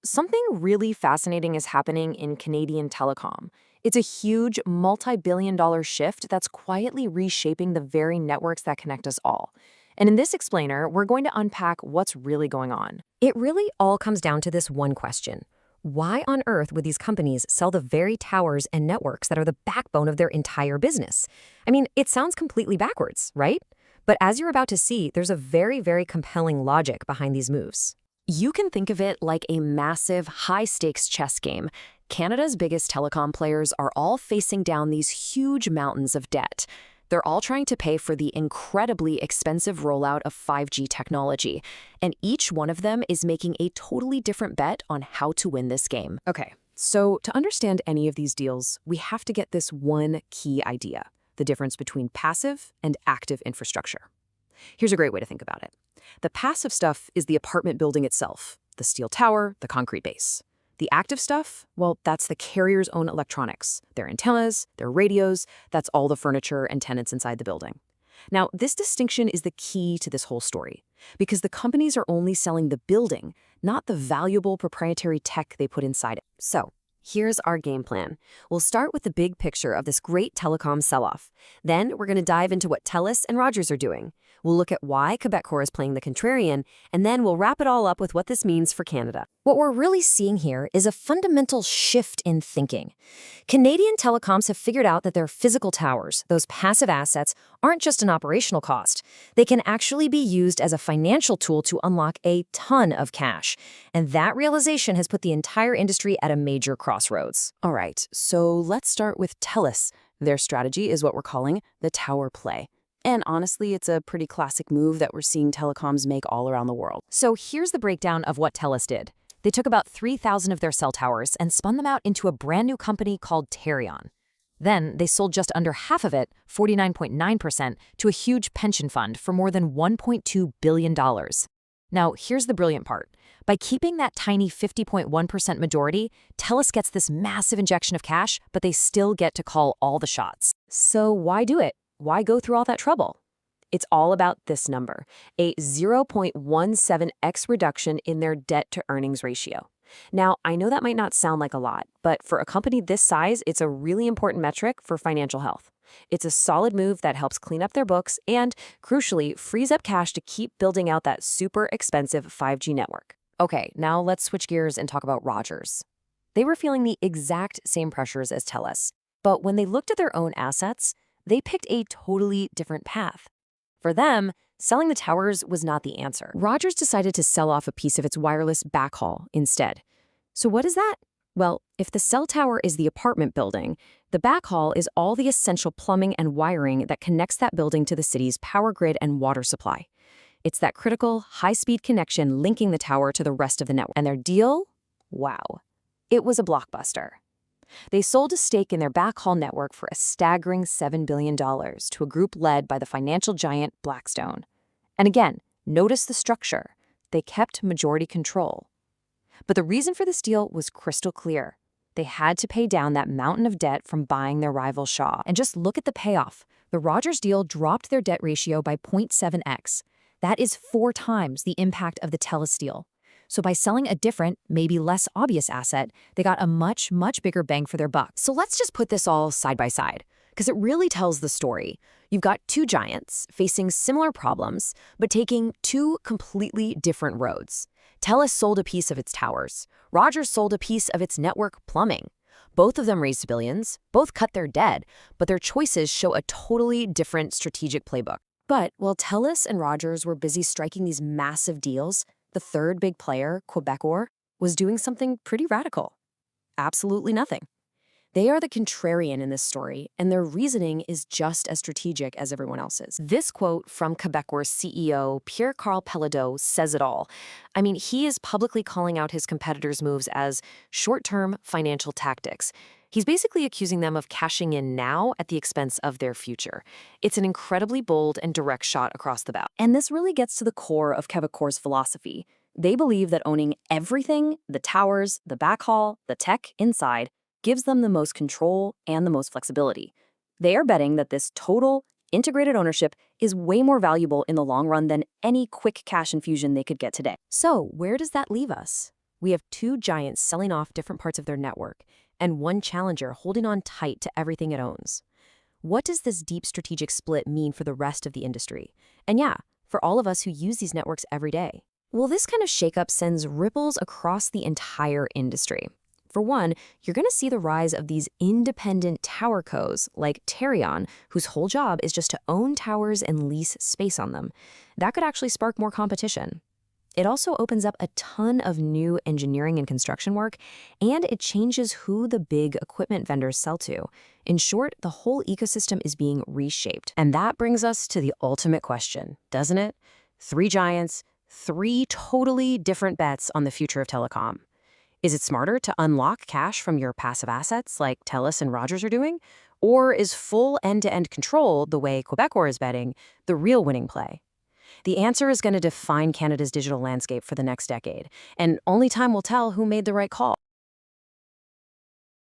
Something really fascinating is happening in Canadian telecom. It's a huge, multi-billion-dollar shift that's quietly reshaping the very networks that connect us all. And in this explainer, we're going to unpack what's really going on. It really all comes down to this one question. Why on earth would these companies sell the very towers and networks that are the backbone of their entire business? I mean, it sounds completely backwards, right? But as you're about to see, there's a very, very compelling logic behind these moves. You can think of it like a massive, high-stakes chess game. Canada's biggest telecom players are all facing down these huge mountains of debt. They're all trying to pay for the incredibly expensive rollout of 5G technology, and each one of them is making a totally different bet on how to win this game. Okay, so to understand any of these deals, we have to get this one key idea: the difference between passive and active infrastructure. Here's a great way to think about it. The passive stuff is the apartment building itself, the steel tower, the concrete base. The active stuff, well, that's the carrier's own electronics, their antennas, their radios, that's all the furniture and tenants inside the building. Now, this distinction is the key to this whole story, because the companies are only selling the building, not the valuable proprietary tech they put inside it. So, here's our game plan. We'll start with the big picture of this great telecom sell-off. Then we're going to dive into what Telus and Rogers are doing. We'll look at why Quebecor is playing the contrarian, and then we'll wrap it all up with what this means for Canada. What we're really seeing here is a fundamental shift in thinking. Canadian telecoms have figured out that their physical towers, those passive assets, aren't just an operational cost. They can actually be used as a financial tool to unlock a ton of cash. And that realization has put the entire industry at a major crossroads. All right, so let's start with Telus. Their strategy is what we're calling the tower play. And honestly, it's a pretty classic move that we're seeing telecoms make all around the world. So here's the breakdown of what Telus did. They took about 3,000 of their cell towers and spun them out into a brand new company called Terion. Then they sold just under half of it, 49.9%, to a huge pension fund for more than $1.2 billion. Now, here's the brilliant part. By keeping that tiny 50.1% majority, Telus gets this massive injection of cash, but they still get to call all the shots. So why do it? Why go through all that trouble? It's all about this number, a 0.17x reduction in their debt-to-earnings ratio. Now, I know that might not sound like a lot, but for a company this size, it's a really important metric for financial health. It's a solid move that helps clean up their books and, crucially, frees up cash to keep building out that super expensive 5G network. Okay, now let's switch gears and talk about Rogers. They were feeling the exact same pressures as Telus, but when they looked at their own assets, they picked a totally different path. For them, selling the towers was not the answer. Rogers decided to sell off a piece of its wireless backhaul instead. So what is that? Well, if the cell tower is the apartment building, the backhaul is all the essential plumbing and wiring that connects that building to the city's power grid and water supply. It's that critical, high-speed connection linking the tower to the rest of the network. And their deal? Wow. It was a blockbuster. They sold a stake in their backhaul network for a staggering $7 billion to a group led by the financial giant Blackstone. And again, notice the structure. They kept majority control. But the reason for this deal was crystal clear. They had to pay down that mountain of debt from buying their rival Shaw. And just look at the payoff. The Rogers deal dropped their debt ratio by 0.7x. That is 4 times the impact of the Telus deal. So by selling a different, maybe less obvious asset, they got a much, much bigger bang for their buck. So let's just put this all side by side, because it really tells the story. You've got 2 giants facing similar problems, but taking 2 completely different roads. Telus sold a piece of its towers. Rogers sold a piece of its network plumbing. Both of them raised billions, both cut their debt, but their choices show a totally different strategic playbook. But while Telus and Rogers were busy striking these massive deals, the third big player, Quebecor, was doing something pretty radical. Absolutely nothing. They are the contrarian in this story, and their reasoning is just as strategic as everyone else's. This quote from Quebecor's CEO, Pierre-Carl Pelado, says it all. I mean, he is publicly calling out his competitors' moves as short-term financial tactics. He's basically accusing them of cashing in now at the expense of their future. It's an incredibly bold and direct shot across the bow. And this really gets to the core of Quebecor's philosophy. They believe that owning everything, the towers, the backhaul, the tech inside, gives them the most control and the most flexibility. They are betting that this total, integrated ownership is way more valuable in the long run than any quick cash infusion they could get today. So where does that leave us? We have two giants selling off different parts of their network, and one challenger holding on tight to everything it owns. What does this deep strategic split mean for the rest of the industry? And yeah, for all of us who use these networks every day. Well, this kind of shakeup sends ripples across the entire industry. For one, you're going to see the rise of these independent tower cos like Terion, whose whole job is just to own towers and lease space on them. That could actually spark more competition. It also opens up a ton of new engineering and construction work, and it changes who the big equipment vendors sell to. In short, the whole ecosystem is being reshaped. And that brings us to the ultimate question, doesn't it? Three giants, three totally different bets on the future of telecom. Is it smarter to unlock cash from your passive assets like Telus and Rogers are doing? Or is full end-to-end control, the way Quebecor is betting, the real winning play? The answer is going to define Canada's digital landscape for the next decade, and only time will tell who made the right call.